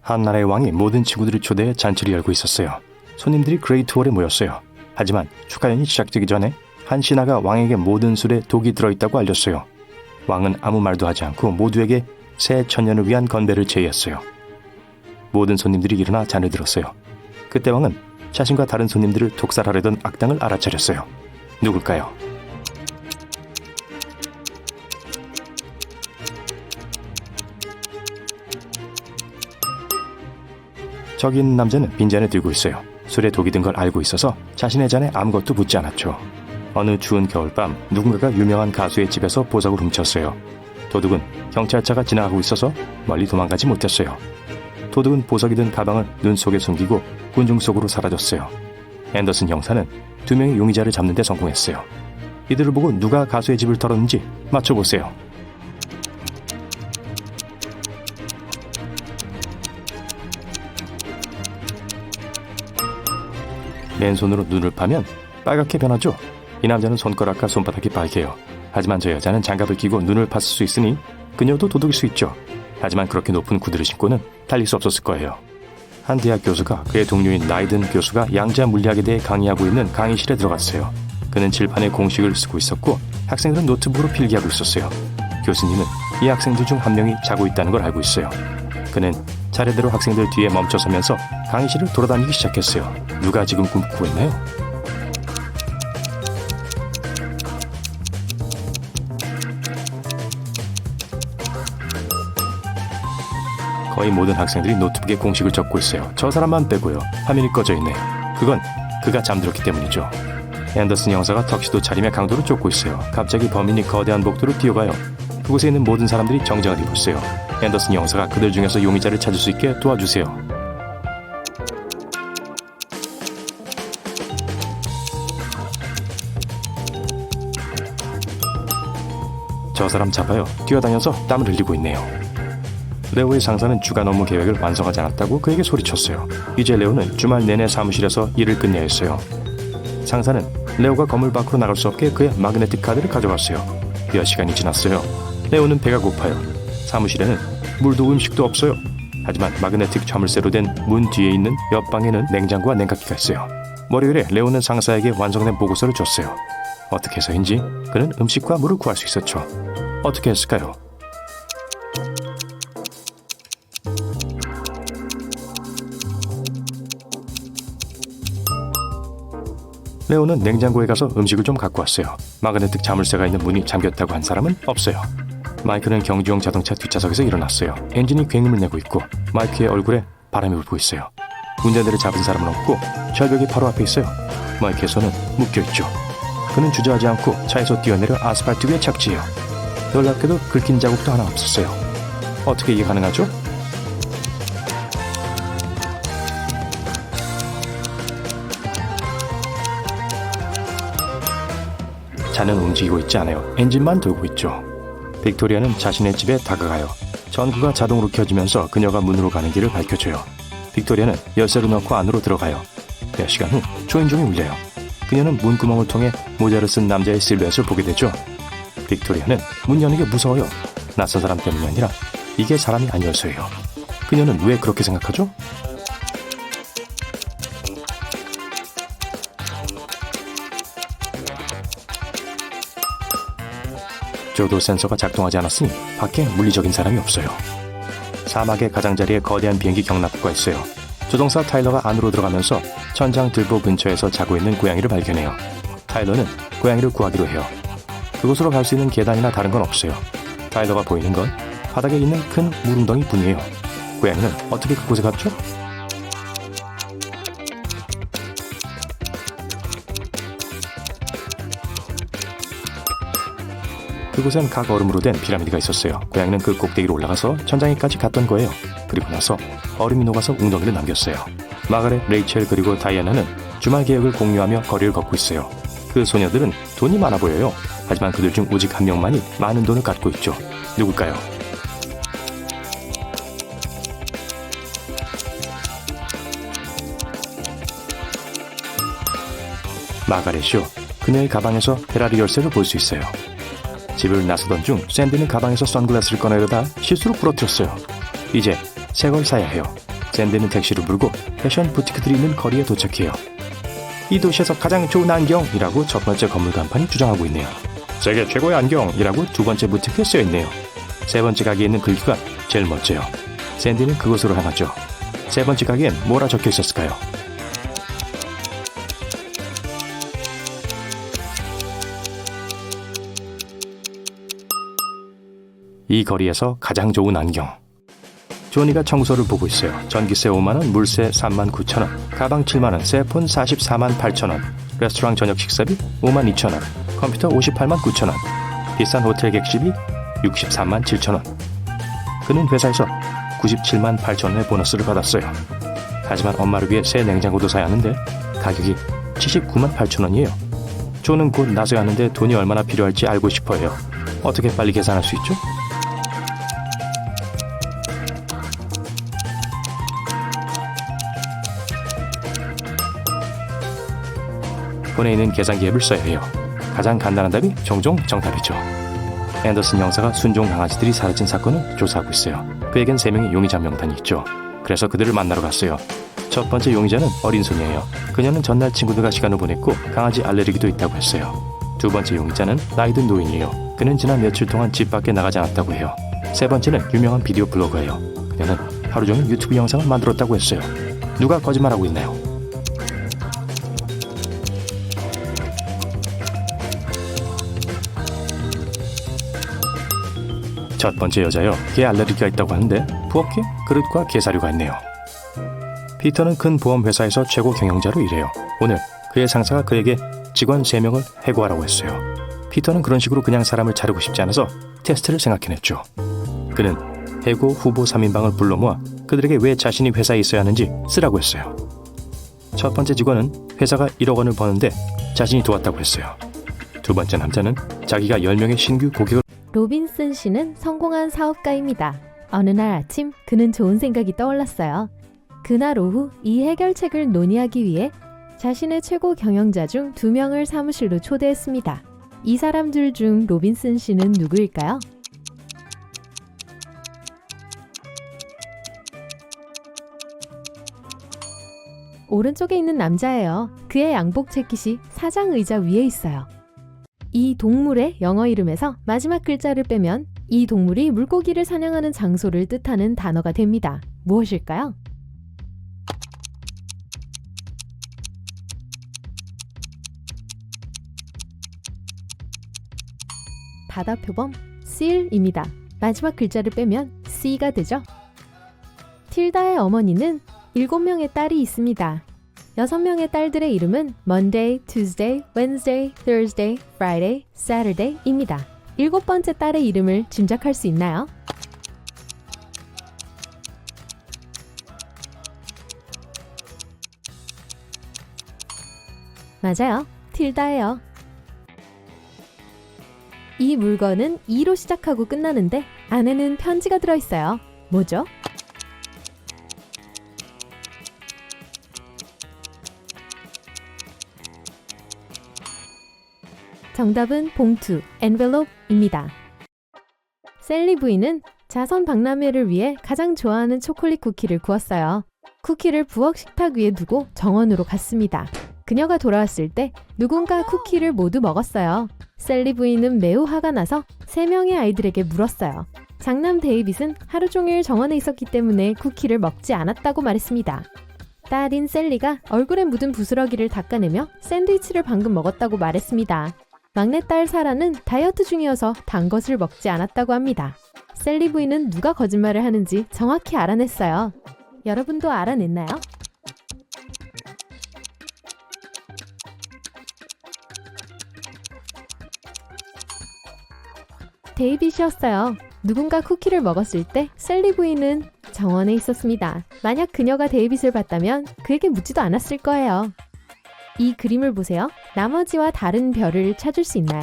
한 나라의 왕이 모든 친구들을 초대해 잔치를 열고 있었어요. 손님들이 그레이트 홀에 모였어요. 하지만 축하연이 시작되기 전에 한 신하가 왕에게 모든 술에 독이 들어있다고 알렸어요. 왕은 아무 말도 하지 않고 모두에게 새 천년을 위한 건배를 제의했어요. 모든 손님들이 일어나 잔을 들었어요. 그때 왕은 자신과 다른 손님들을 독살하려던 악당을 알아차렸어요. 누굴까요? 저기 있는 남자는 빈잔을 들고 있어요. 술에 독이 든 걸 알고 있어서 자신의 잔에 아무것도 묻지 않았죠. 어느 추운 겨울밤 누군가가 유명한 가수의 집에서 보석을 훔쳤어요. 도둑은 경찰차가 지나가고 있어서 멀리 도망가지 못했어요. 도둑은 보석이 든 가방을 눈 속에 숨기고 군중 속으로 사라졌어요. 앤더슨 형사는 2명의 용의자를 잡는 데 성공했어요. 이들을 보고 누가 가수의 집을 털었는지 맞춰보세요. 맨손으로 눈을 파면 빨갛게 변하죠. 이 남자는 손가락과 손바닥이 빨개요. 하지만 저 여자는 장갑을 끼고 눈을 봤을 수 있으니 그녀도 도둑일 수 있죠. 하지만 그렇게 높은 구두를 신고는 달릴 수 없었을 거예요. 한 대학 교수가 그의 동료인 나이든 교수가 양자 물리학에 대해 강의하고 있는 강의실에 들어갔어요. 그는 칠판에 공식을 쓰고 있었고 학생들은 노트북으로 필기하고 있었어요. 교수님은 이 학생들 중 한 명이 자고 있다는 걸 알고 있어요. 그는 차례대로 학생들 뒤에 멈춰서면서 강의실을 돌아다니기 시작했어요. 누가 지금 꿈꾸고 있나요? 거의 모든 학생들이 노트북에 공식을 적고 있어요. 저 사람만 빼고요. 화면이 꺼져 있네. 그건 그가 잠들었기 때문이죠. 앤더슨 형사가 턱시도 차림에 강도를 쫓고 있어요. 갑자기 범인이 거대한 복도로 뛰어가요. 그곳에 있는 모든 사람들이 정장을 입었어요. 앤더슨 형사가 그들 중에서 용의자를 찾을 수 있게 도와주세요. 저 사람 잡아요. 뛰어다녀서 땀을 흘리고 있네요. 레오의 상사는 주간 업무 계획을 완성하지 않았다고 그에게 소리쳤어요. 이제 레오는 주말 내내 사무실에서 일을 끝내야 했어요. 상사는 레오가 건물 밖으로 나갈 수 없게 그의 마그네틱 카드를 가져갔어요. 몇 시간이 지났어요. 레오는 배가 고파요. 사무실에는 물도 음식도 없어요. 하지만 마그네틱 자물쇠로 된 문 뒤에 있는 옆방에는 냉장고와 냉각기가 있어요. 월요일에 레오는 상사에게 완성된 보고서를 줬어요. 어떻게 해서인지 그는 음식과 물을 구할 수 있었죠. 어떻게 했을까요? 레오는 냉장고에 가서 음식을 좀 갖고 왔어요. 마그네틱 자물쇠가 있는 문이 잠겼다고 한 사람은 없어요. 마이크는 경주용 자동차 뒷좌석에서 일어났어요. 엔진이 굉음을 내고 있고 마이크의 얼굴에 바람이 불고 있어요. 운전대를 잡은 사람은 없고 절벽이 바로 앞에 있어요. 마이크의 손은 묶여있죠. 그는 주저하지 않고 차에서 뛰어내려 아스팔트 위에 착지해요. 놀랍게도 긁힌 자국도 하나 없었어요. 어떻게 이게 가능하죠? 차는 움직이고 있지 않아요. 엔진만 돌고 있죠. 빅토리아는 자신의 집에 다가가요. 전구가 자동으로 켜지면서 그녀가 문으로 가는 길을 밝혀줘요. 빅토리아는 열쇠를 넣고 안으로 들어가요. 몇 시간 후 초인종이 울려요. 그녀는 문구멍을 통해 모자를 쓴 남자의 실루엣을 보게 되죠. 빅토리아는 문 여는 게 무서워요. 낯선 사람 때문이 아니라 이게 사람이 아니어서예요. 그녀는 왜 그렇게 생각하죠? 저도 센서가 작동하지 않았으니 밖에 물리적인 사람이 없어요. 사막의 가장자리에 거대한 비행기 경납부가 있어요. 조종사 타일러가 안으로 들어가면서 천장 들보 근처에서 자고 있는 고양이를 발견해요. 타일러는 고양이를 구하기로 해요. 그곳으로 갈 수 있는 계단이나 다른 건 없어요. 타일러가 보이는 건 바닥에 있는 큰 물웅덩이 뿐이에요. 고양이는 어떻게 그곳에 갔죠? 그곳엔 각 얼음으로 된 피라미드가 있었어요. 고양이는 그 꼭대기로 올라가서 천장에까지 갔던 거예요. 그리고 나서 얼음이 녹아서 웅덩이를 남겼어요. 마가렛, 레이첼 그리고 다이애나는 주말 계획을 공유하며 거리를 걷고 있어요. 그 소녀들은 돈이 많아 보여요. 하지만 그들 중 오직 한 명만이 많은 돈을 갖고 있죠. 누굴까요? 마가렛이요. 그녀의 가방에서 페라리 열쇠를 볼 수 있어요. 집을 나서던 중 샌디는 가방에서 선글라스를 꺼내려다 실수로 부러뜨렸어요. 이제 새 걸 사야 해요. 샌디는 택시를 부르고 패션 부티크들이 있는 거리에 도착해요. 이 도시에서 가장 좋은 안경이라고 첫 번째 건물 간판이 주장하고 있네요. 세계 최고의 안경이라고 두 번째 부티크에 쓰여있네요. 세 번째 가게에 있는 글귀가 제일 멋져요. 샌디는 그곳으로 향하죠. 세 번째 가게엔 뭐라 적혀 있었을까요? 이 거리에서 가장 좋은 안경. 조니가 청소를 보고 있어요. 전기세 5만원, 물세 39,000원, 가방 7만원, 세폰 44만 8천원, 레스토랑 저녁 식사비 5만 2천원, 컴퓨터 58만 9천원, 비싼 호텔 객실비 63만 7천원. 그는 회사에서 97만 8천원의 보너스를 받았어요. 하지만 엄마를 위해 새 냉장고도 사야 하는데 가격이 79만 8천원이에요. 조는 곧 나서야 하는데 돈이 얼마나 필요할지 알고 싶어해요. 어떻게 빨리 계산할 수 있죠? 폰에 있는 계산기 앱을 써야 해요. 가장 간단한 답이 종종 정답이죠. 앤더슨 형사가 순종 강아지들이 사라진 사건을 조사하고 있어요. 그에겐 3명의 용의자 명단이 있죠. 그래서 그들을 만나러 갔어요. 첫 번째 용의자는 어린 소녀예요. 그녀는 전날 친구들과 시간을 보냈고 강아지 알레르기도 있다고 했어요. 두 번째 용의자는 나이든 노인이에요. 그는 지난 며칠 동안 집 밖에 나가지 않았다고 해요. 세 번째는 유명한 비디오 블로거예요. 그녀는 하루 종일 유튜브 영상을 만들었다고 했어요. 누가 거짓말하고 있나요? 첫 번째 여자요. 개 알레르기가 있다고 하는데 부엌에 그릇과 게사류가 있네요. 피터는 큰 보험회사에서 최고 경영자로 일해요. 오늘 그의 상사가 그에게 직원 3명을 해고하라고 했어요. 피터는 그런 식으로 그냥 사람을 자르고 싶지 않아서 테스트를 생각해냈죠. 그는 해고 후보 3인방을 불러 모아 그들에게 왜 자신이 회사에 있어야 하는지 쓰라고 했어요. 첫 번째 직원은 회사가 1억 원을 버는데 자신이 도왔다고 했어요. 두 번째 남자는 자기가 10명의 신규 고객을 로빈슨 씨는 성공한 사업가입니다. 어느 날 아침 그는 좋은 생각이 떠올랐어요. 그날 오후 이 해결책을 논의하기 위해 자신의 최고 경영자 중 2명을 사무실로 초대했습니다. 이 사람들 중 로빈슨 씨는 누구일까요? 오른쪽에 있는 남자예요. 그의 양복 재킷이 사장 의자 위에 있어요. 이 동물의 영어 이름에서 마지막 글자를 빼면 이 동물이 물고기를 사냥하는 장소를 뜻하는 단어가 됩니다. 무엇일까요? 바다표범 seal입니다. 마지막 글자를 빼면 C가 되죠. 틸다의 어머니는 7명의 딸이 있습니다. 6명의 딸들의 이름은 Monday, Tuesday, Wednesday, Thursday, Friday, Saturday입니다. 7번째 딸의 이름을 짐작할 수 있나요? 맞아요. 틸다예요. 이 물건은 E로 시작하고 끝나는데 안에는 편지가 들어있어요. 뭐죠? 정답은 봉투, envelope입니다. 셀리 부인은 자선 박람회를 위해 가장 좋아하는 초콜릿 쿠키를 구웠어요. 쿠키를 부엌 식탁 위에 두고 정원으로 갔습니다. 그녀가 돌아왔을 때 누군가 쿠키를 모두 먹었어요. 셀리 부인은 매우 화가 나서 3명의 아이들에게 물었어요. 장남 데이빗은 하루 종일 정원에 있었기 때문에 쿠키를 먹지 않았다고 말했습니다. 딸인 셀리가 얼굴에 묻은 부스러기를 닦아내며 샌드위치를 방금 먹었다고 말했습니다. 막내딸 사라는 다이어트 중이어서 단 것을 먹지 않았다고 합니다. 셀리 부인은 누가 거짓말을 하는지 정확히 알아냈어요. 여러분도 알아냈나요? 데이빗이었어요. 누군가 쿠키를 먹었을 때 셀리 부인은 정원에 있었습니다. 만약 그녀가 데이빗을 봤다면 그에게 묻지도 않았을 거예요. 이 그림을 보세요. 나머지와 다른 별을 찾을 수 있나요?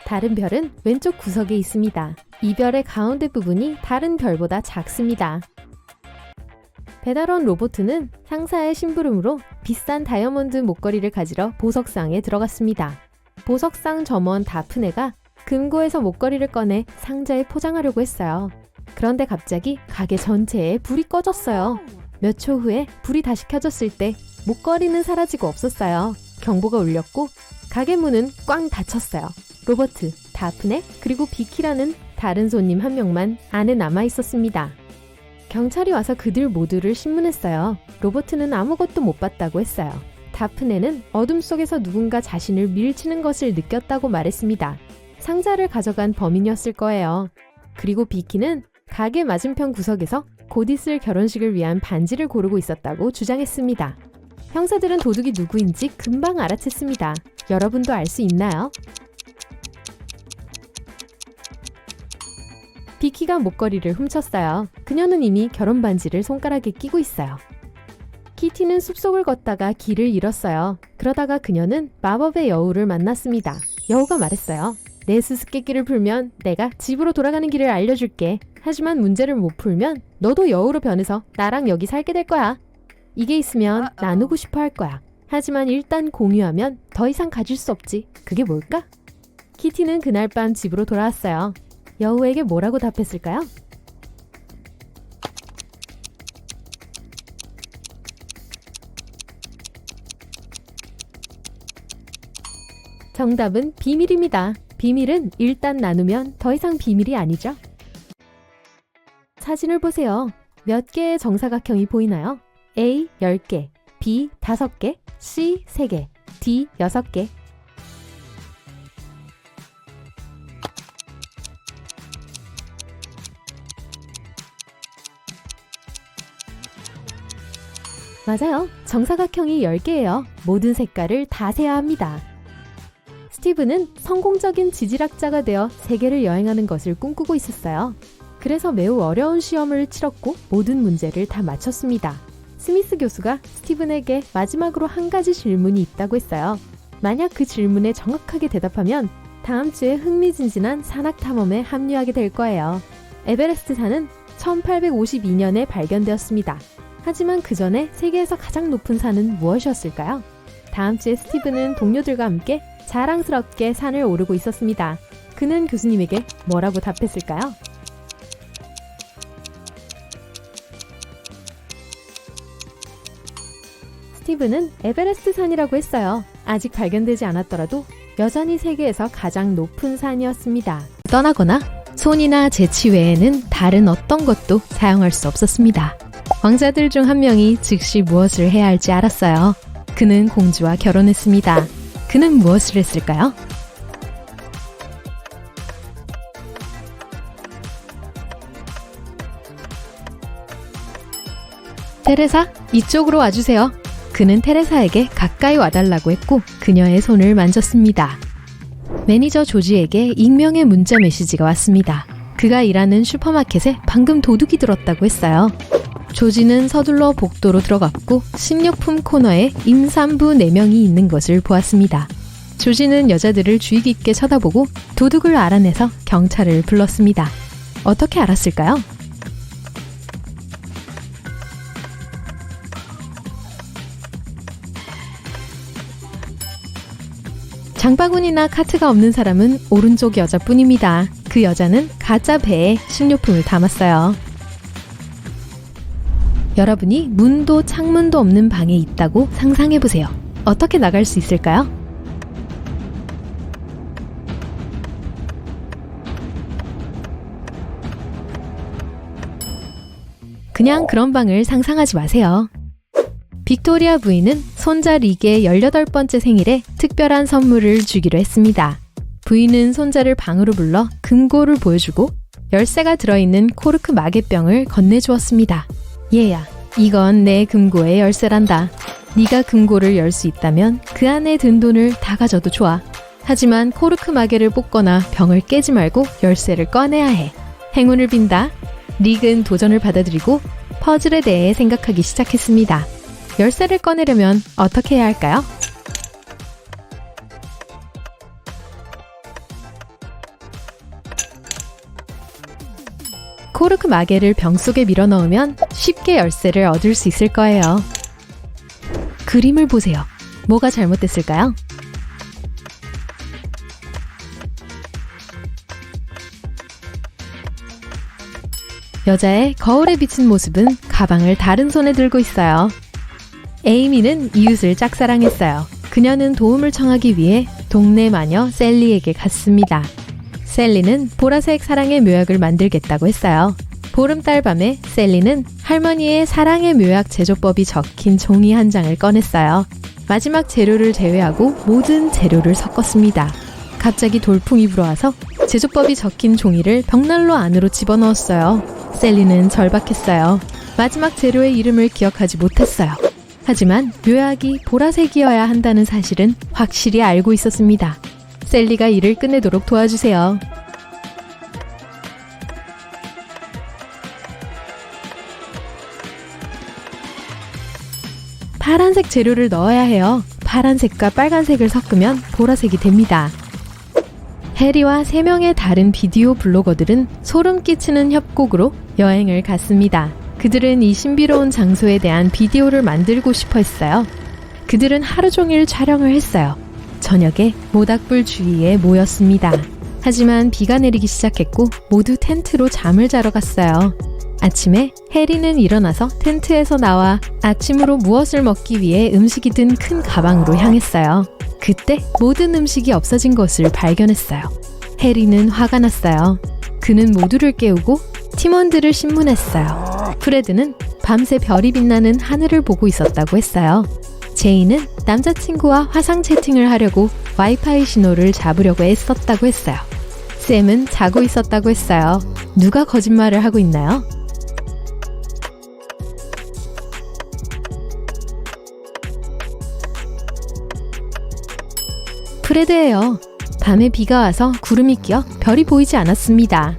다른 별은 왼쪽 구석에 있습니다. 이 별의 가운데 부분이 다른 별보다 작습니다. 배달원 로보트는 상사의 심부름으로 비싼 다이아몬드 목걸이를 가지러 보석상에 들어갔습니다. 보석상 점원 다프네가 금고에서 목걸이를 꺼내 상자에 포장하려고 했어요. 그런데 갑자기 가게 전체에 불이 꺼졌어요. 몇 초 후에 불이 다시 켜졌을 때 목걸이는 사라지고 없었어요. 경보가 울렸고 가게 문은 꽝 닫혔어요. 로버트, 다프네, 그리고 비키라는 다른 손님 한 명만 안에 남아 있었습니다. 경찰이 와서 그들 모두를 신문했어요. 로버트는 아무것도 못 봤다고 했어요. 다프네는 어둠 속에서 누군가 자신을 밀치는 것을 느꼈다고 말했습니다. 상자를 가져간 범인이었을 거예요. 그리고 비키는 가게 맞은편 구석에서 곧 있을 결혼식을 위한 반지를 고르고 있었다고 주장했습니다. 형사들은 도둑이 누구인지 금방 알아챘습니다. 여러분도 알 수 있나요? 비키가 목걸이를 훔쳤어요. 그녀는 이미 결혼 반지를 손가락에 끼고 있어요. 키티는 숲속을 걷다가 길을 잃었어요. 그러다가 그녀는 마법의 여우를 만났습니다. 여우가 말했어요. 내 수수께끼를 풀면 내가 집으로 돌아가는 길을 알려줄게. 하지만 문제를 못 풀면 너도 여우로 변해서 나랑 여기 살게 될 거야. 이게 있으면 나누고 싶어 할 거야. 하지만 일단 공유하면 더 이상 가질 수 없지. 그게 뭘까? 키티는 그날 밤 집으로 돌아왔어요. 여우에게 뭐라고 답했을까요? 정답은 비밀입니다. 비밀은 일단 나누면 더 이상 비밀이 아니죠. 사진을 보세요. 몇 개의 정사각형이 보이나요? A 10개, B 5개, C 3개, D 6개. 맞아요. 정사각형이 10개예요. 모든 색깔을 다 세야 합니다. 스티브는 성공적인 지질학자가 되어 세계를 여행하는 것을 꿈꾸고 있었어요. 그래서 매우 어려운 시험을 치렀고 모든 문제를 다 맞췄습니다. 스미스 교수가 스티븐에게 마지막으로 한 가지 질문이 있다고 했어요. 만약 그 질문에 정확하게 대답하면 다음 주에 흥미진진한 산악 탐험에 합류하게 될 거예요. 에베레스트 산은 1852년에 발견되었습니다. 하지만 그 전에 세계에서 가장 높은 산은 무엇이었을까요? 다음 주에 스티븐은 동료들과 함께 자랑스럽게 산을 오르고 있었습니다. 그는 교수님에게 뭐라고 답했을까요? 스티븐은 에베레스트 산이라고 했어요. 아직 발견되지 않았더라도 여전히 세계에서 가장 높은 산이었습니다. 떠나거나 손이나 재치 외에는 다른 어떤 것도 사용할 수 없었습니다. 왕자들 중 한 명이 즉시 무엇을 해야 할지 알았어요. 그는 공주와 결혼했습니다. 그는 무엇을 했을까요? 테레사, 이쪽으로 와주세요. 그는 테레사에게 가까이 와달라고 했고 그녀의 손을 만졌습니다. 매니저 조지에게 익명의 문자 메시지가 왔습니다. 그가 일하는 슈퍼마켓에 방금 도둑이 들었다고 했어요. 조지는 서둘러 복도로 들어갔고 식료품 코너에 임산부 4명이 있는 것을 보았습니다. 조지는 여자들을 주의 깊게 쳐다보고 도둑을 알아내서 경찰을 불렀습니다. 어떻게 알았을까요? 장바구니나 카트가 없는 사람은 오른쪽 여자뿐입니다. 그 여자는 가짜 배에 식료품을 담았어요. 여러분이 문도 창문도 없는 방에 있다고 상상해보세요. 어떻게 나갈 수 있을까요? 그냥 그런 방을 상상하지 마세요. 빅토리아 부인은 손자 리게의 18번째 생일에 특별한 선물을 주기로 했습니다. 부인은 손자를 방으로 불러 금고를 보여주고 열쇠가 들어있는 코르크 마개병을 건네주었습니다. 얘야, 이건 내 금고의 열쇠란다. 네가 금고를 열 수 있다면 그 안에 든 돈을 다 가져도 좋아. 하지만 코르크 마개를 뽑거나 병을 깨지 말고 열쇠를 꺼내야 해. 행운을 빈다. 릭은 도전을 받아들이고 퍼즐에 대해 생각하기 시작했습니다. 열쇠를 꺼내려면 어떻게 해야 할까요? 코르크 마개를 병 속에 밀어 넣으면 쉽게 열쇠를 얻을 수 있을 거예요. 그림을 보세요. 뭐가 잘못됐을까요? 여자의 거울에 비친 모습은 가방을 다른 손에 들고 있어요. 에이미는 이웃을 짝사랑했어요. 그녀는 도움을 청하기 위해 동네 마녀 셀리에게 갔습니다. 셀리는 보라색 사랑의 묘약을 만들겠다고 했어요. 보름달 밤에 셀리는 할머니의 사랑의 묘약 제조법이 적힌 종이 한 장을 꺼냈어요. 마지막 재료를 제외하고 모든 재료를 섞었습니다. 갑자기 돌풍이 불어와서 제조법이 적힌 종이를 벽난로 안으로 집어넣었어요. 셀리는 절박했어요. 마지막 재료의 이름을 기억하지 못했어요. 하지만 묘약이 보라색이어야 한다는 사실은 확실히 알고 있었습니다. 셀리가 일을 끝내도록 도와주세요. 파란색 재료를 넣어야 해요. 파란색과 빨간색을 섞으면 보라색이 됩니다. 해리와 3명의 다른 비디오 블로거들은 소름 끼치는 협곡으로 여행을 갔습니다. 그들은 이 신비로운 장소에 대한 비디오를 만들고 싶어 했어요. 그들은 하루 종일 촬영을 했어요. 저녁에 모닥불 주위에 모였습니다. 하지만 비가 내리기 시작했고 모두 텐트로 잠을 자러 갔어요. 아침에 해리는 일어나서 텐트에서 나와 아침으로 무엇을 먹기 위해 음식이 든 큰 가방으로 향했어요. 그때 모든 음식이 없어진 것을 발견했어요. 해리는 화가 났어요. 그는 모두를 깨우고 팀원들을 신문했어요. 프레드는 밤새 별이 빛나는 하늘을 보고 있었다고 했어요. 제이는 남자친구와 화상 채팅을 하려고 와이파이 신호를 잡으려고 애썼다고 했어요. 샘은 자고 있었다고 했어요. 누가 거짓말을 하고 있나요? 프레드예요. 밤에 비가 와서 구름이 껴 별이 보이지 않았습니다.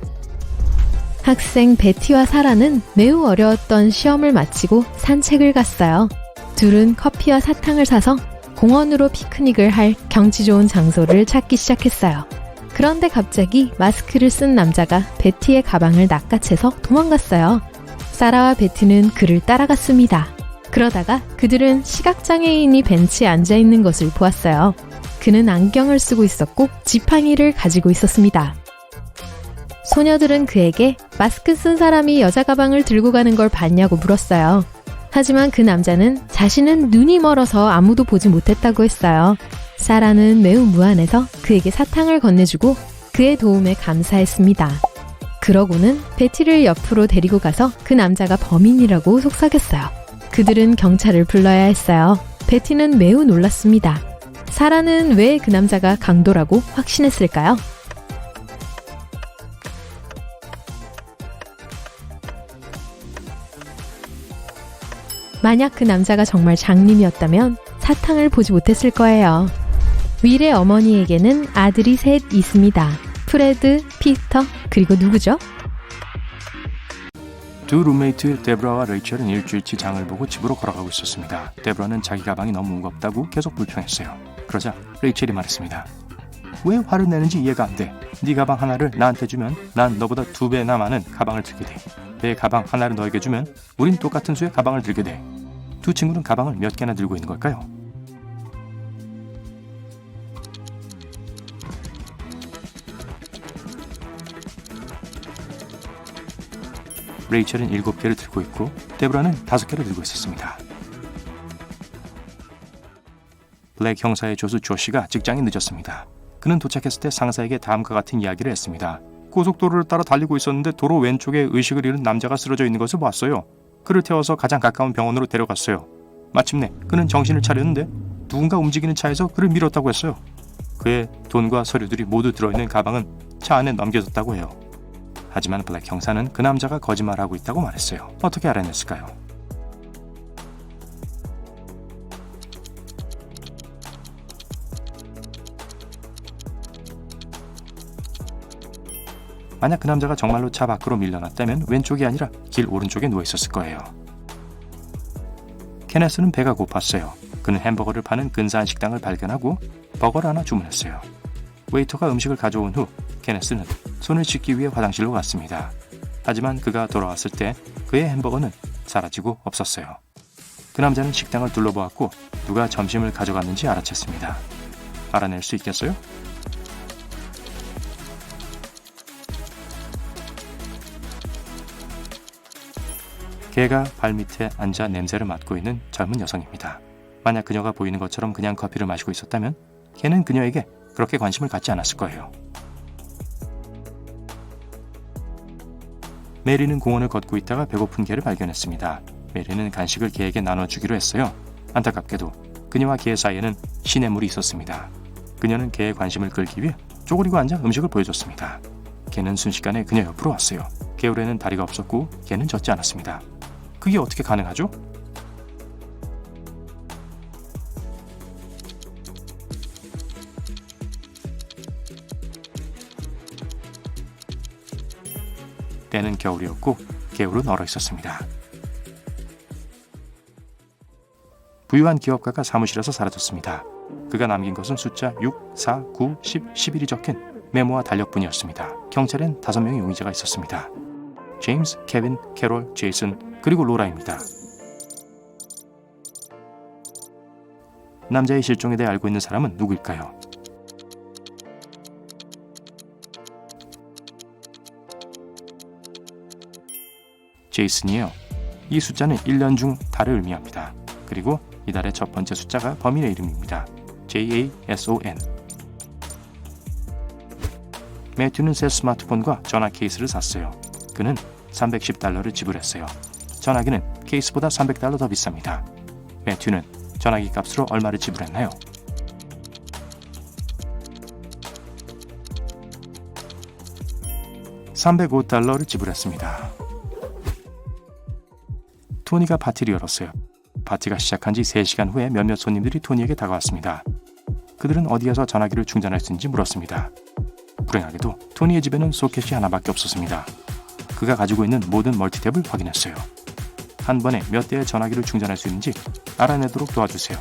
학생 베티와 사라는 매우 어려웠던 시험을 마치고 산책을 갔어요. 둘은 커피와 사탕을 사서 공원으로 피크닉을 할 경치 좋은 장소를 찾기 시작했어요. 그런데 갑자기 마스크를 쓴 남자가 베티의 가방을 낚아채서 도망갔어요. 사라와 베티는 그를 따라갔습니다. 그러다가 그들은 시각장애인이 벤치에 앉아있는 것을 보았어요. 그는 안경을 쓰고 있었고 지팡이를 가지고 있었습니다. 소녀들은 그에게 마스크 쓴 사람이 여자 가방을 들고 가는 걸 봤냐고 물었어요. 하지만 그 남자는 자신은 눈이 멀어서 아무도 보지 못했다고 했어요. 사라는 매우 무안해서 그에게 사탕을 건네주고 그의 도움에 감사했습니다. 그러고는 베티를 옆으로 데리고 가서 그 남자가 범인이라고 속삭였어요. 그들은 경찰을 불러야 했어요. 베티는 매우 놀랐습니다. 사라는 왜 그 남자가 강도라고 확신했을까요? 만약 그 남자가 정말 장님이었다면 사탕을 보지 못했을 거예요. 윌의 어머니에게는 아들이 셋 있습니다. 프레드, 피터, 그리고 누구죠? 두 룸메이트 데브라와 레이첼은 일주일치 장을 보고 집으로 걸어가고 있었습니다. 데브라는 자기 가방이 너무 무겁다고 계속 불평했어요. 그러자 레이첼이 말했습니다. 왜 화를 내는지 이해가 안 돼. 네 가방 하나를 나한테 주면 난 너보다 2배나 많은 가방을 들게 돼. 내 가방 하나를 너에게 주면 우린 똑같은 수의 가방을 들게 돼. 두 친구는 가방을 몇 개나 들고 있는 걸까요? 레이첼은 7개를 들고 있고 데브라는 5개를 들고 있었습니다. 블랙 형사의 조수 조시가 직장에 늦었습니다. 그는 도착했을 때 상사에게 다음과 같은 이야기를 했습니다. 고속도로를 따라 달리고 있었는데 도로 왼쪽에 의식을 잃은 남자가 쓰러져 있는 것을 보았어요. 그를 태워서 가장 가까운 병원으로 데려갔어요. 마침내 그는 정신을 차렸는데 누군가 움직이는 차에서 그를 밀었다고 했어요. 그의 돈과 서류들이 모두 들어있는 가방은 차 안에 넘겨졌다고 해요. 하지만 블랙 형사는 그 남자가 거짓말하고 있다고 말했어요. 어떻게 알아냈을까요? 만약 그 남자가 정말로 차 밖으로 밀려났다면 왼쪽이 아니라 길 오른쪽에 누워있었을 거예요. 케네스는 배가 고팠어요. 그는 햄버거를 파는 근사한 식당을 발견하고 버거를 하나 주문했어요. 웨이터가 음식을 가져온 후 케네스는 손을 씻기 위해 화장실로 갔습니다. 하지만 그가 돌아왔을 때 그의 햄버거는 사라지고 없었어요. 그 남자는 식당을 둘러보았고 누가 점심을 가져갔는지 알아챘습니다. 알아낼 수 있겠어요? 개가 발밑에 앉아 냄새를 맡고 있는 젊은 여성입니다. 만약 그녀가 보이는 것처럼 그냥 커피를 마시고 있었다면 개는 그녀에게 그렇게 관심을 갖지 않았을 거예요. 메리는 공원을 걷고 있다가 배고픈 개를 발견했습니다. 메리는 간식을 개에게 나눠주기로 했어요. 안타깝게도 그녀와 개 사이에는 시냇물이 있었습니다. 그녀는 개의 관심을 끌기 위해 쪼그리고 앉아 음식을 보여줬습니다. 개는 순식간에 그녀 옆으로 왔어요. 개울에는 다리가 없었고 개는 젖지 않았습니다. 그게 어떻게 가능하죠? 때는 겨울이었고 개울은 얼어 있었습니다. 부유한 기업가가 사무실에서 사라졌습니다. 그가 남긴 것은 숫자 6, 4, 9, 10, 11이 적힌 메모와 달력뿐이었습니다. 경찰엔 5명의 용의자가 있었습니다. 제임스, 케빈, 캐롤, 제이슨, 그리고 로라입니다. 남자의 실종에 대해 알고 있는 사람은 누구일까요? 제이슨이에요. 이 숫자는 1년 중 달을 의미합니다. 그리고 이 달의 첫 번째 숫자가 범인의 이름입니다. JASON. 매튜는 새 스마트폰과 전화 케이스를 샀어요. 그는 $310를 지불했어요. 전화기는 케이스보다 $300 더 비쌉니다. 매튜는 전화기 값으로 얼마를 지불했나요? $305를 지불했습니다. 토니가 파티를 열었어요. 파티가 시작한 지 3시간 후에 몇몇 손님들이 토니에게 다가왔습니다. 그들은 어디에서 전화기를 충전할 수 있는지 물었습니다. 불행하게도 토니의 집에는 소켓이 하나밖에 없었습니다. 그가 가지고 있는 모든 멀티탭을 확인했어요. 한 번에 몇 대의 전화기를 충전할 수 있는지 알아내도록 도와주세요.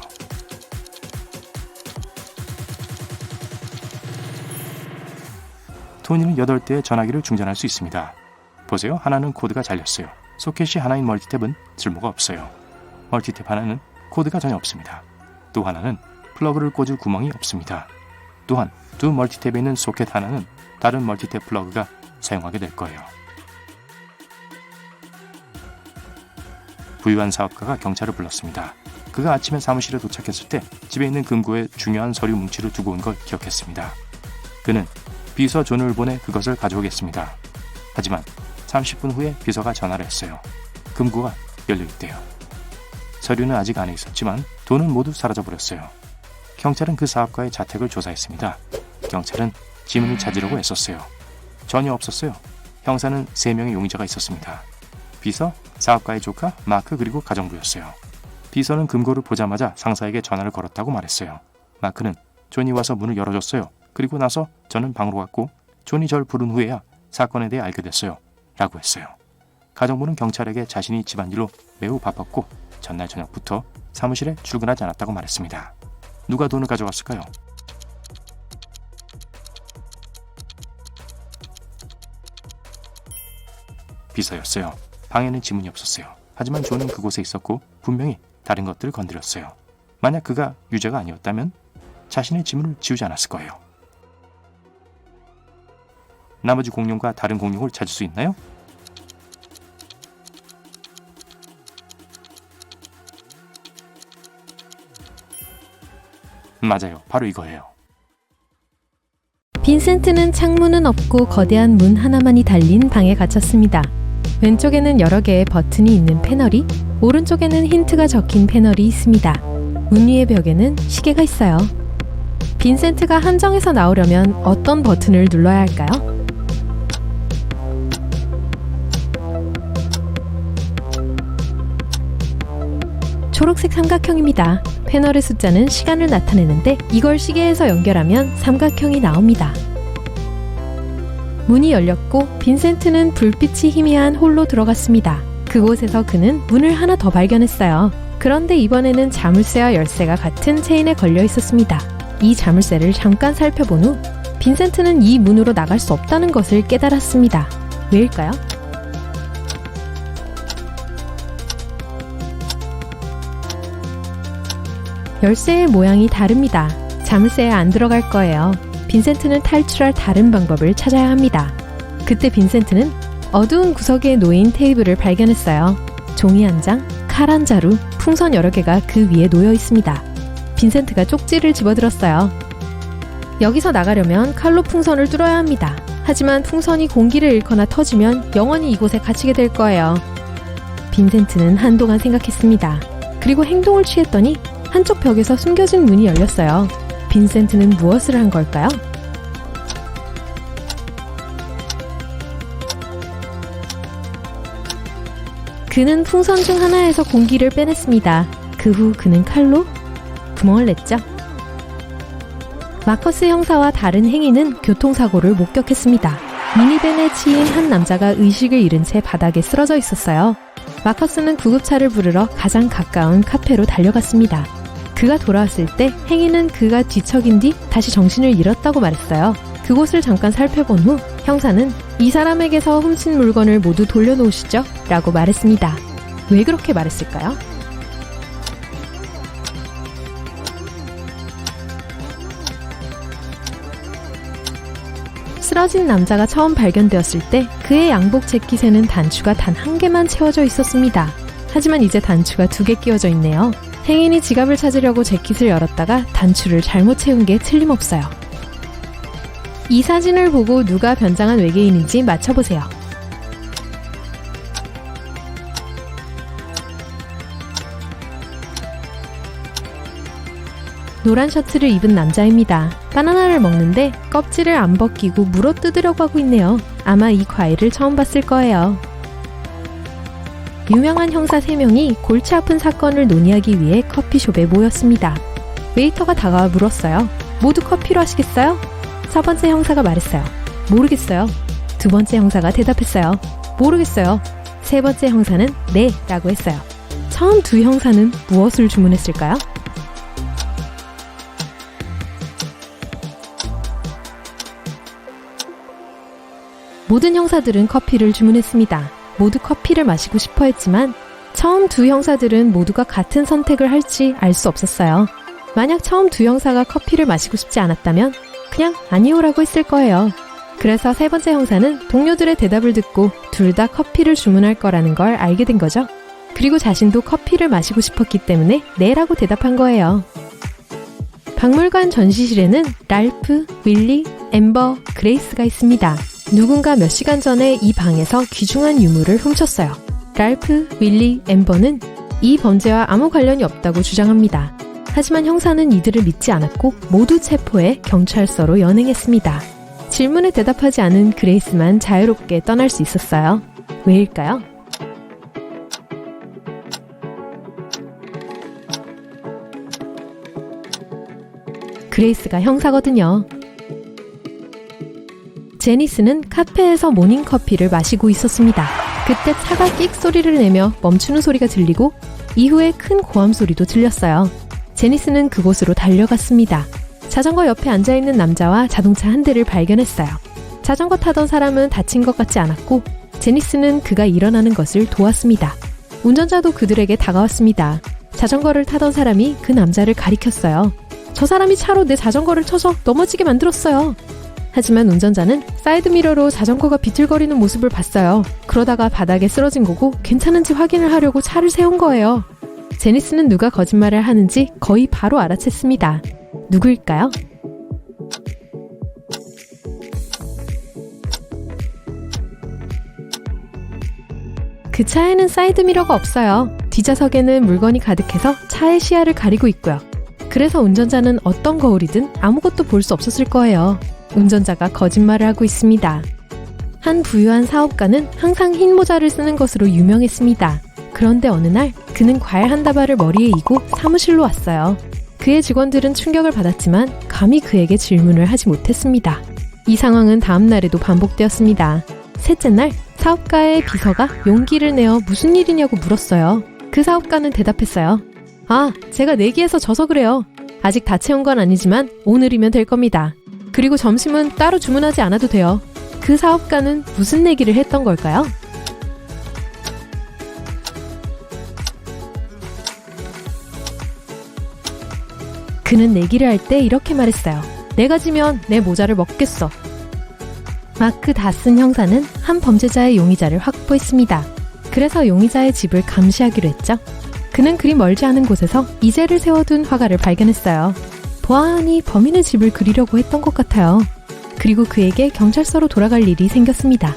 토니는 8대의 전화기를 충전할 수 있습니다. 보세요. 하나는 코드가 잘렸어요. 소켓이 하나인 멀티탭은 쓸모가 없어요. 멀티탭 하나는 코드가 전혀 없습니다. 또 하나는 플러그를 꽂을 구멍이 없습니다. 또한 두 멀티탭에 있는 소켓 하나는 다른 멀티탭 플러그가 사용하게 될 거예요. 부유한 사업가가 경찰을 불렀습니다. 그가 아침에 사무실에 도착했을 때 집에 있는 금고에 중요한 서류 뭉치를 두고 온 걸 기억했습니다. 그는 비서 존을 보내 그것을 가져오겠습니다. 하지만 30분 후에 비서가 전화를 했어요. 금고가 열려있대요. 서류는 아직 안에 있었지만 돈은 모두 사라져버렸어요. 경찰은 그 사업가의 자택을 조사했습니다. 경찰은 지문을 찾으려고 애썼어요. 전혀 없었어요. 형사는 3명의 용의자가 있었습니다. 비서, 사업가의 조카, 마크 그리고 가정부였어요. 비서는 금고를 보자마자 상사에게 전화를 걸었다고 말했어요. 마크는 존이 와서 문을 열어줬어요. 그리고 나서 저는 방으로 갔고 존이 절 부른 후에야 사건에 대해 알게 됐어요. 라고 했어요. 가정부는 경찰에게 자신이 집안일로 매우 바빴고 전날 저녁부터 사무실에 출근하지 않았다고 말했습니다. 누가 돈을 가져갔을까요? 비서였어요. 방에는 지문이 없었어요. 하지만 존은 그곳에 있었고 분명히 다른 것들을 건드렸어요. 만약 그가 유죄가 아니었다면 자신의 지문을 지우지 않았을 거예요. 나머지 공룡과 다른 공룡을 찾을 수 있나요? 맞아요. 바로 이거예요. 빈센트는 창문은 없고 거대한 문 하나만이 달린 방에 갇혔습니다. 왼쪽에는 여러 개의 버튼이 있는 패널이, 오른쪽에는 힌트가 적힌 패널이 있습니다. 문 위의 벽에는 시계가 있어요. 빈센트가 함정에서 나오려면 어떤 버튼을 눌러야 할까요? 초록색 삼각형입니다. 패널의 숫자는 시간을 나타내는데 이걸 시계에서 연결하면 삼각형이 나옵니다. 문이 열렸고 빈센트는 불빛이 희미한 홀로 들어갔습니다. 그곳에서 그는 문을 하나 더 발견했어요. 그런데 이번에는 자물쇠와 열쇠가 같은 체인에 걸려 있었습니다. 이 자물쇠를 잠깐 살펴본 후 빈센트는 이 문으로 나갈 수 없다는 것을 깨달았습니다. 왜일까요? 열쇠의 모양이 다릅니다. 자물쇠에 안 들어갈 거예요. 빈센트는 탈출할 다른 방법을 찾아야 합니다. 그때 빈센트는 어두운 구석에 놓인 테이블을 발견했어요. 종이 한 장, 칼 한 자루, 풍선 여러 개가 그 위에 놓여 있습니다. 빈센트가 쪽지를 집어들었어요. 여기서 나가려면 칼로 풍선을 뚫어야 합니다. 하지만 풍선이 공기를 잃거나 터지면 영원히 이곳에 갇히게 될 거예요. 빈센트는 한동안 생각했습니다. 그리고 행동을 취했더니 한쪽 벽에서 숨겨진 문이 열렸어요. 빈센트는 무엇을 한 걸까요? 그는 풍선 중 하나에서 공기를 빼냈습니다. 그 후 그는 칼로 구멍을 냈죠. 마커스 형사와 다른 행인은 교통사고를 목격했습니다. 미니밴에 치인 한 남자가 의식을 잃은 채 바닥에 쓰러져 있었어요. 마커스는 구급차를 부르러 가장 가까운 카페로 달려갔습니다. 그가 돌아왔을 때 행인은 그가 뒤척인 뒤 다시 정신을 잃었다고 말했어요. 그곳을 잠깐 살펴본 후 형사는 이 사람에게서 훔친 물건을 모두 돌려놓으시죠? 라고 말했습니다. 왜 그렇게 말했을까요? 쓰러진 남자가 처음 발견되었을 때 그의 양복 재킷에는 단추가 단 한 개만 채워져 있었습니다. 하지만 이제 단추가 2개 끼워져 있네요. 행인이 지갑을 찾으려고 재킷을 열었다가 단추를 잘못 채운 게 틀림없어요. 이 사진을 보고 누가 변장한 외계인인지 맞춰보세요. 노란 셔츠를 입은 남자입니다. 바나나를 먹는데 껍질을 안 벗기고 물어 뜯으려고 하고 있네요. 아마 이 과일을 처음 봤을 거예요. 유명한 형사 3명이 골치 아픈 사건을 논의하기 위해 커피숍에 모였습니다. 웨이터가 다가와 물었어요. 모두 커피로 하시겠어요? 첫 번째 형사가 말했어요. 모르겠어요. 두 번째 형사가 대답했어요. 모르겠어요. 세 번째 형사는 네 라고 했어요. 처음 두 형사는 무엇을 주문했을까요? 모든 형사들은 커피를 주문했습니다. 모두 커피를 마시고 싶어 했지만 처음 두 형사들은 모두가 같은 선택을 할지 알 수 없었어요. 만약 처음 두 형사가 커피를 마시고 싶지 않았다면 그냥 아니오라고 했을 거예요. 그래서 세 번째 형사는 동료들의 대답을 듣고 둘 다 커피를 주문할 거라는 걸 알게 된 거죠. 그리고 자신도 커피를 마시고 싶었기 때문에 네라고 대답한 거예요. 박물관 전시실에는 랄프, 윌리, 엠버, 그레이스가 있습니다. 누군가 몇 시간 전에 이 방에서 귀중한 유물을 훔쳤어요. 랄프, 윌리, 엠버는 이 범죄와 아무 관련이 없다고 주장합니다. 하지만 형사는 이들을 믿지 않았고 모두 체포해 경찰서로 연행했습니다. 질문에 대답하지 않은 그레이스만 자유롭게 떠날 수 있었어요. 왜일까요? 그레이스가 형사거든요. 제니스는 카페에서 모닝커피를 마시고 있었습니다. 그때 차가 끽 소리를 내며 멈추는 소리가 들리고 이후에 큰 고함 소리도 들렸어요. 제니스는 그곳으로 달려갔습니다. 자전거 옆에 앉아있는 남자와 자동차 한 대를 발견했어요. 자전거 타던 사람은 다친 것 같지 않았고 제니스는 그가 일어나는 것을 도왔습니다. 운전자도 그들에게 다가왔습니다. 자전거를 타던 사람이 그 남자를 가리켰어요. 저 사람이 차로 내 자전거를 쳐서 넘어지게 만들었어요. 하지만 운전자는 사이드미러로 자전거가 비틀거리는 모습을 봤어요. 그러다가 바닥에 쓰러진 거고 괜찮은지 확인을 하려고 차를 세운 거예요. 제니스는 누가 거짓말을 하는지 거의 바로 알아챘습니다. 누구일까요? 그 차에는 사이드미러가 없어요. 뒷좌석에는 물건이 가득해서 차의 시야를 가리고 있고요. 그래서 운전자는 어떤 거울이든 아무것도 볼 수 없었을 거예요. 운전자가 거짓말을 하고 있습니다. 한 부유한 사업가는 항상 흰 모자를 쓰는 것으로 유명했습니다. 그런데 어느 날 그는 과일 한 다발을 머리에 이고 사무실로 왔어요. 그의 직원들은 충격을 받았지만 감히 그에게 질문을 하지 못했습니다. 이 상황은 다음 날에도 반복되었습니다. 셋째 날 사업가의 비서가 용기를 내어 무슨 일이냐고 물었어요. 그 사업가는 대답했어요. 아, 제가 내기에서 져서 그래요. 아직 다 채운 건 아니지만 오늘이면 될 겁니다. 그리고 점심은 따로 주문하지 않아도 돼요. 그 사업가는 무슨 내기를 했던 걸까요? 그는 내기를 할 때 이렇게 말했어요. 내가 지면 내 모자를 먹겠어. 마크 다슨 형사는 한 범죄자의 용의자를 확보했습니다. 그래서 용의자의 집을 감시하기로 했죠. 그는 그리 멀지 않은 곳에서 이젤을 세워둔 화가를 발견했어요. 보아하니 범인의 집을 그리려고 했던 것 같아요. 그리고 그에게 경찰서로 돌아갈 일이 생겼습니다.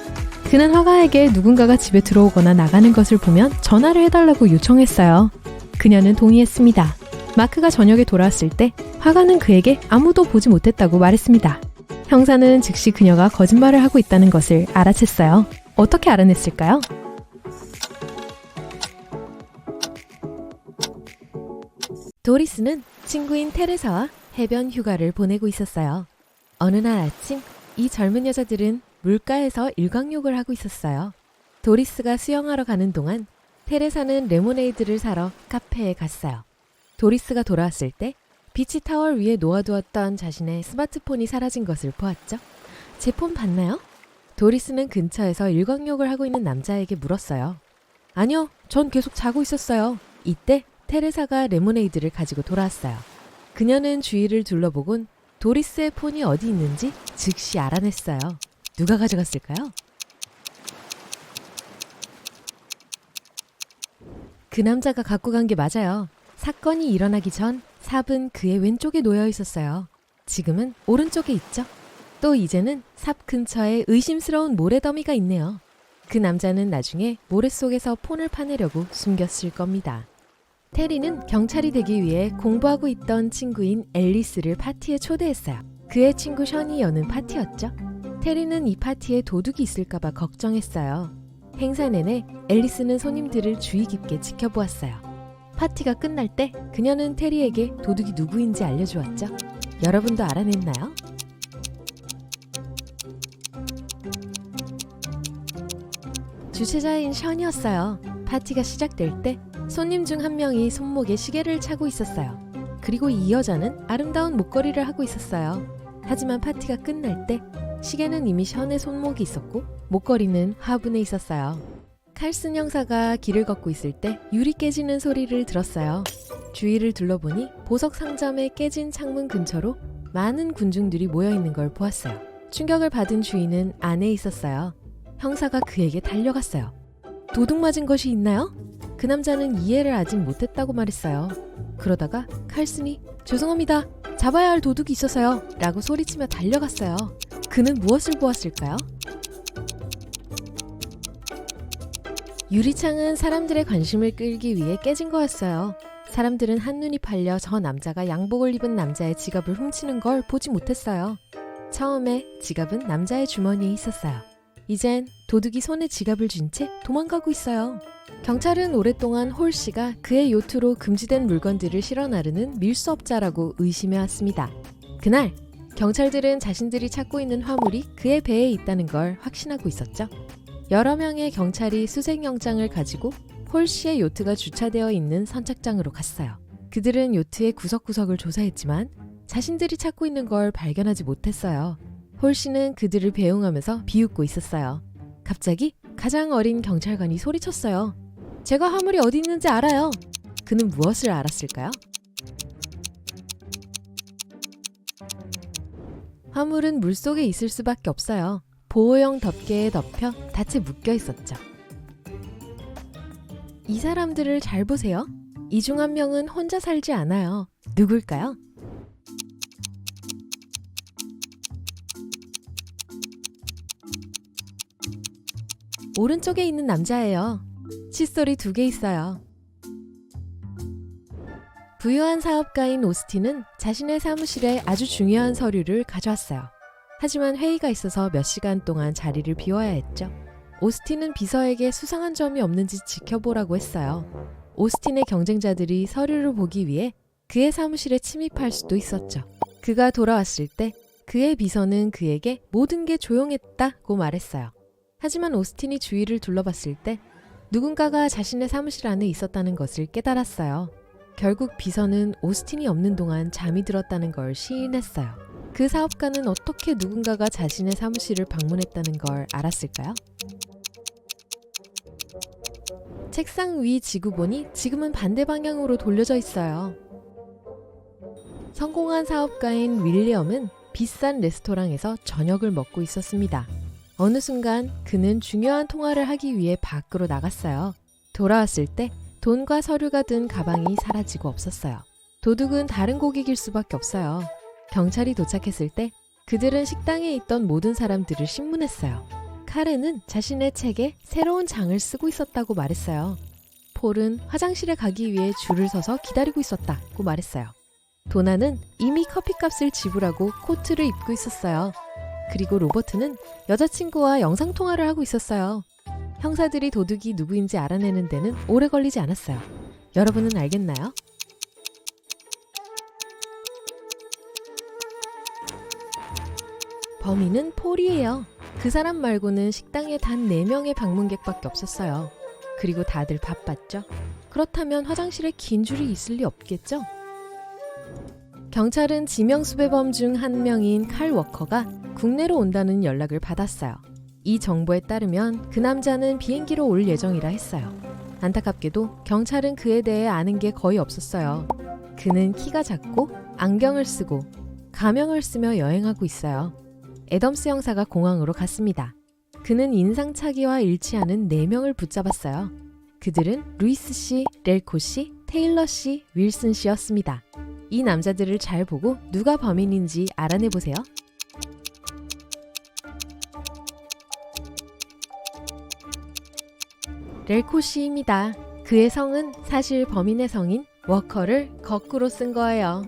그는 화가에게 누군가가 집에 들어오거나 나가는 것을 보면 전화를 해달라고 요청했어요. 그녀는 동의했습니다. 마크가 저녁에 돌아왔을 때 화가는 그에게 아무도 보지 못했다고 말했습니다. 형사는 즉시 그녀가 거짓말을 하고 있다는 것을 알아챘어요. 어떻게 알아냈을까요? 도리스는 친구인 테레사와 해변 휴가를 보내고 있었어요. 어느 날 아침, 이 젊은 여자들은 물가에서 일광욕을 하고 있었어요. 도리스가 수영하러 가는 동안 테레사는 레모네이드를 사러 카페에 갔어요. 도리스가 돌아왔을 때 비치 타월 위에 놓아두었던 자신의 스마트폰이 사라진 것을 보았죠. 제 폰 봤나요? 도리스는 근처에서 일광욕을 하고 있는 남자에게 물었어요. 아니요, 전 계속 자고 있었어요. 이때 테레사가 레모네이드를 가지고 돌아왔어요. 그녀는 주위를 둘러보곤 도리스의 폰이 어디 있는지 즉시 알아냈어요. 누가 가져갔을까요? 그 남자가 갖고 간 게 맞아요. 사건이 일어나기 전 삽은 그의 왼쪽에 놓여 있었어요. 지금은 오른쪽에 있죠. 또 이제는 삽 근처에 의심스러운 모래더미가 있네요. 그 남자는 나중에 모래 속에서 폰을 파내려고 숨겼을 겁니다. 테리는 경찰이 되기 위해 공부하고 있던 친구인 앨리스를 파티에 초대했어요. 그의 친구 션이 여는 파티였죠. 테리는 이 파티에 도둑이 있을까봐 걱정했어요. 행사 내내 앨리스는 손님들을 주의 깊게 지켜보았어요. 파티가 끝날 때 그녀는 테리에게 도둑이 누구인지 알려주었죠. 여러분도 알아냈나요? 주최자인 션이었어요. 파티가 시작될 때 손님 중 한 명이 손목에 시계를 차고 있었어요. 그리고 이 여자는 아름다운 목걸이를 하고 있었어요. 하지만 파티가 끝날 때 시계는 이미 션의 손목이 있었고 목걸이는 화분에 있었어요. 칼슨 형사가 길을 걷고 있을 때 유리 깨지는 소리를 들었어요. 주위를 둘러보니 보석 상점의 깨진 창문 근처로 많은 군중들이 모여있는 걸 보았어요. 충격을 받은 주인은 안에 있었어요. 형사가 그에게 달려갔어요. 도둑 맞은 것이 있나요? 그 남자는 이해를 아직 못했다고 말했어요. 그러다가 칼슨이 죄송합니다. 잡아야 할 도둑이 있어서요. 라고 소리치며 달려갔어요. 그는 무엇을 보았을까요? 유리창은 사람들의 관심을 끌기 위해 깨진 거였어요. 사람들은 한눈이 팔려 저 남자가 양복을 입은 남자의 지갑을 훔치는 걸 보지 못했어요. 처음에 지갑은 남자의 주머니에 있었어요. 이젠 도둑이 손에 지갑을 쥔 채 도망가고 있어요. 경찰은 오랫동안 홀 씨가 그의 요트로 금지된 물건들을 실어 나르는 밀수업자라고 의심해왔습니다. 그날 경찰들은 자신들이 찾고 있는 화물이 그의 배에 있다는 걸 확신하고 있었죠. 여러 명의 경찰이 수색영장을 가지고 홀 씨의 요트가 주차되어 있는 선착장으로 갔어요. 그들은 요트의 구석구석을 조사했지만 자신들이 찾고 있는 걸 발견하지 못했어요. 홀 씨는 그들을 배웅하면서 비웃고 있었어요. 갑자기 가장 어린 경찰관이 소리쳤어요. 제가 화물이 어디 있는지 알아요. 그는 무엇을 알았을까요? 화물은 물속에 있을 수밖에 없어요. 보호용 덮개에 덮여 닻에 묶여 있었죠. 이 사람들을 잘 보세요. 이 중 한 명은 혼자 살지 않아요. 누굴까요? 오른쪽에 있는 남자예요. 칫솔이 2개 있어요. 부유한 사업가인 오스틴은 자신의 사무실에 아주 중요한 서류를 가져왔어요. 하지만 회의가 있어서 몇 시간 동안 자리를 비워야 했죠. 오스틴은 비서에게 수상한 점이 없는지 지켜보라고 했어요. 오스틴의 경쟁자들이 서류를 보기 위해 그의 사무실에 침입할 수도 있었죠. 그가 돌아왔을 때 그의 비서는 그에게 모든 게 조용했다고 말했어요. 하지만 오스틴이 주위를 둘러봤을 때 누군가가 자신의 사무실 안에 있었다는 것을 깨달았어요. 결국 비서는 오스틴이 없는 동안 잠이 들었다는 걸 시인했어요. 그 사업가는 어떻게 누군가가 자신의 사무실을 방문했다는 걸 알았을까요? 책상 위 지구본이 지금은 반대 방향으로 돌려져 있어요. 성공한 사업가인 윌리엄은 비싼 레스토랑에서 저녁을 먹고 있었습니다. 어느 순간 그는 중요한 통화를 하기 위해 밖으로 나갔어요. 돌아왔을 때 돈과 서류가 든 가방이 사라지고 없었어요. 도둑은 다른 고객일 수밖에 없어요. 경찰이 도착했을 때 그들은 식당에 있던 모든 사람들을 신문했어요. 카렌은 자신의 책에 새로운 장을 쓰고 있었다고 말했어요. 폴은 화장실에 가기 위해 줄을 서서 기다리고 있었다고 말했어요. 도나는 이미 커피값을 지불하고 코트를 입고 있었어요. 그리고 로버트는 여자친구와 영상통화를 하고 있었어요. 형사들이 도둑이 누구인지 알아내는 데는 오래 걸리지 않았어요. 여러분은 알겠나요? 범인은 폴이에요. 그 사람 말고는 식당에 단 4명의 방문객밖에 없었어요. 그리고 다들 바빴죠. 그렇다면 화장실에 긴 줄이 있을 리 없겠죠? 경찰은 지명수배범 중 한 명인 칼 워커가 국내로 온다는 연락을 받았어요. 이 정보에 따르면 그 남자는 비행기로 올 예정이라 했어요. 안타깝게도 경찰은 그에 대해 아는 게 거의 없었어요. 그는 키가 작고 안경을 쓰고 가명을 쓰며 여행하고 있어요. 애덤스 형사가 공항으로 갔습니다. 그는 인상착의와 일치하는 4명을 붙잡았어요. 그들은 루이스 씨, 렐코 씨, 테일러 씨, 윌슨 씨였습니다. 이 남자들을 잘 보고 누가 범인인지 알아내보세요. 렐코 씨입니다. 그의 성은 사실 범인의 성인 워커를 거꾸로 쓴 거예요.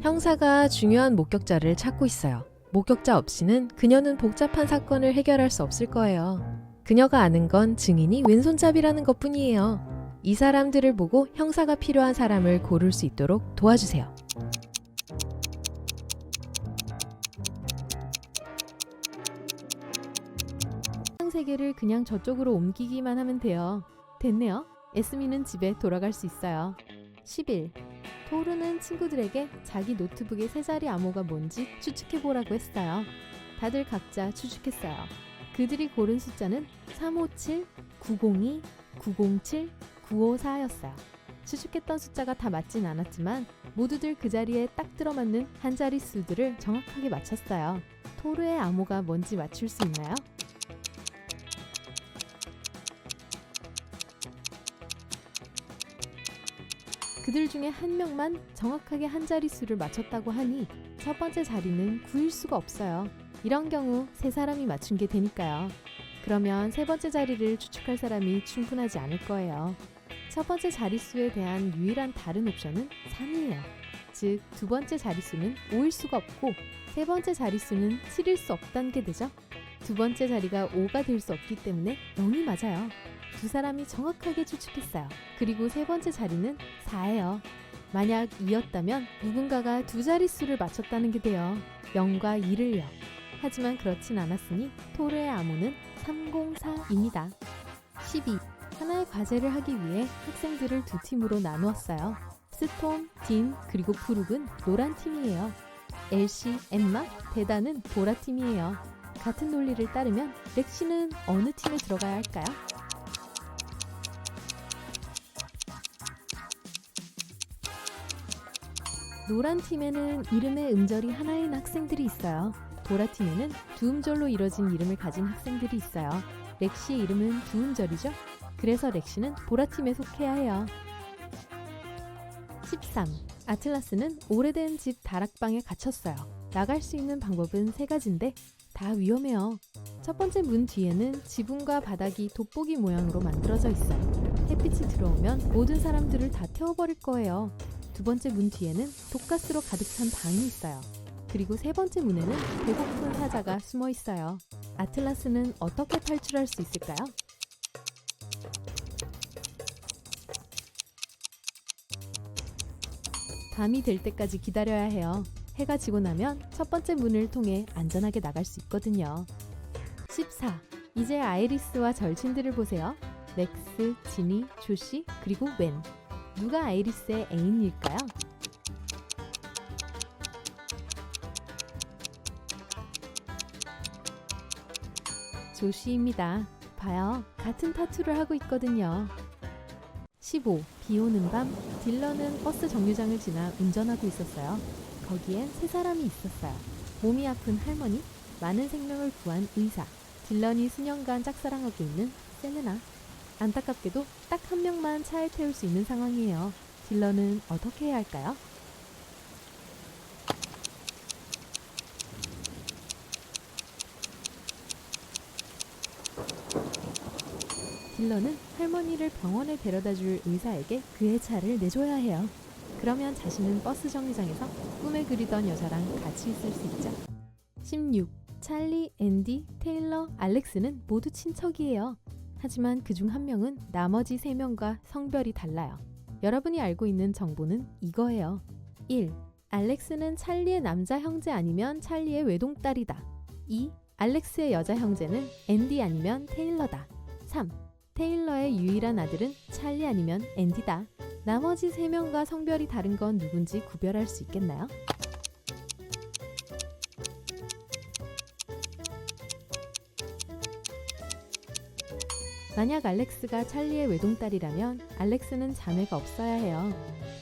형사가 중요한 목격자를 찾고 있어요. 목격자 없이는 그녀는 복잡한 사건을 해결할 수 없을 거예요. 그녀가 아는 건 증인이 왼손잡이라는 것뿐이에요. 이 사람들을 보고 형사가 필요한 사람을 고를 수 있도록 도와주세요. 세계를 그냥 저쪽으로 옮기기만 하면 돼요. 됐네요. 에스미는 집에 돌아갈 수 있어요. 10일. 토르는 친구들에게 자기 노트북의 세 자리 암호가 뭔지 추측해보라고 했어요. 다들 각자 추측했어요. 그들이 고른 숫자는 357, 902, 907, 954였어요. 추측했던 숫자가 다 맞진 않았지만 모두들 그 자리에 딱 들어맞는 한 자리 수들을 정확하게 맞췄어요. 토르의 암호가 뭔지 맞출 수 있나요? 그들 중에 한 명만 정확하게 한 자릿수를 맞췄다고 하니 첫 번째 자리는 9일 수가 없어요. 이런 경우 세 사람이 맞춘 게 되니까요. 그러면 세 번째 자리를 추측할 사람이 충분하지 않을 거예요. 첫 번째 자릿수에 대한 유일한 다른 옵션은 3이에요. 즉, 두 번째 자릿수는 5일 수가 없고 세 번째 자릿수는 7일 수 없다는 게 되죠. 두 번째 자리가 5가 될 수 없기 때문에 0이 맞아요. 두 사람이 정확하게 추측했어요. 그리고 세 번째 자리는 4예요. 만약 2였다면 누군가가 두 자릿수를 맞췄다는 게 돼요. 0과 2를요. 하지만 그렇진 않았으니 토르의 암호는 304입니다. 12. 하나의 과제를 하기 위해 학생들을 두 팀으로 나누었어요. 스톰, 딘, 그리고 브룩은 노란 팀이에요. 엘시, 엠마, 데다는 보라 팀이에요. 같은 논리를 따르면 렉시는 어느 팀에 들어가야 할까요? 노란 팀에는 이름의 음절이 하나인 학생들이 있어요. 보라 팀에는 두 음절로 이뤄진 이름을 가진 학생들이 있어요. 렉시의 이름은 두 음절이죠? 그래서 렉시는 보라 팀에 속해야 해요. 13. 아틀라스는 오래된 집 다락방에 갇혔어요. 나갈 수 있는 방법은 3가지인데 다 위험해요. 첫 번째 문 뒤에는 지붕과 바닥이 돋보기 모양으로 만들어져 있어요. 햇빛이 들어오면 모든 사람들을 다 태워버릴 거예요. 두 번째 문 뒤에는 독가스로 가득 찬 방이 있어요. 그리고 세 번째 문에는 배고픈 사자가 숨어 있어요. 아틀라스는 어떻게 탈출할 수 있을까요? 밤이 될 때까지 기다려야 해요. 해가 지고 나면 첫 번째 문을 통해 안전하게 나갈 수 있거든요. 14. 이제 아이리스와 절친들을 보세요. 렉스, 지니, 조시, 그리고 웬. 누가 아이리스의 애인일까요? 조시입니다. 봐요. 같은 타투를 하고 있거든요. 15. 비 오는 밤, 딜런은 버스 정류장을 지나 운전하고 있었어요. 거기엔 3사람이 있었어요. 몸이 아픈 할머니, 많은 생명을 구한 의사, 딜런이 수년간 짝사랑하고 있는 셀레나. 안타깝게도 딱 한 명만 차에 태울 수 있는 상황이에요. 딜런은 어떻게 해야 할까요? 딜런은 할머니를 병원에 데려다 줄 의사에게 그의 차를 내줘야 해요. 그러면 자신은 버스 정류장에서 꿈에 그리던 여자랑 같이 있을 수 있죠. 16. 찰리, 앤디, 테일러, 알렉스는 모두 친척이에요. 하지만 그중 한 명은 나머지 3명과 성별이 달라요. 여러분이 알고 있는 정보는 이거예요. 1. 알렉스는 찰리의 남자 형제 아니면 찰리의 외동딸이다. 2. 알렉스의 여자 형제는 앤디 아니면 테일러다. 3. 테일러의 유일한 아들은 찰리 아니면 앤디다. 나머지 3명과 성별이 다른 건 누군지 구별할 수 있겠나요? 만약 알렉스가 찰리의 외동딸이라면 알렉스는 자매가 없어야 해요.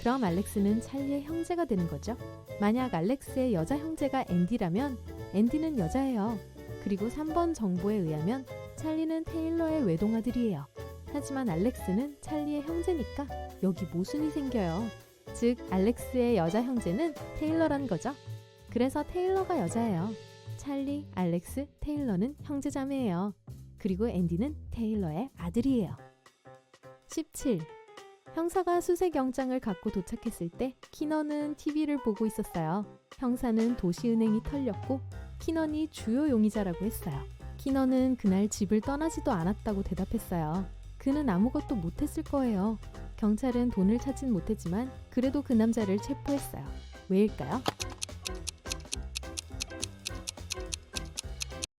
그럼 알렉스는 찰리의 형제가 되는 거죠. 만약 알렉스의 여자 형제가 앤디라면 앤디는 여자예요. 그리고 3번 정보에 의하면 찰리는 테일러의 외동아들이에요. 하지만 알렉스는 찰리의 형제니까 여기 모순이 생겨요. 즉 알렉스의 여자 형제는 테일러란 거죠. 그래서 테일러가 여자예요. 찰리, 알렉스, 테일러는 형제자매예요. 그리고 앤디는 테일러의 아들이에요. 17. 형사가 수색영장을 갖고 도착했을 때 키넌은 TV를 보고 있었어요. 형사는 도시은행이 털렸고 키넌이 주요 용의자라고 했어요. 키넌은 그날 집을 떠나지도 않았다고 대답했어요. 그는 아무것도 못했을 거예요. 경찰은 돈을 찾진 못했지만 그래도 그 남자를 체포했어요. 왜일까요?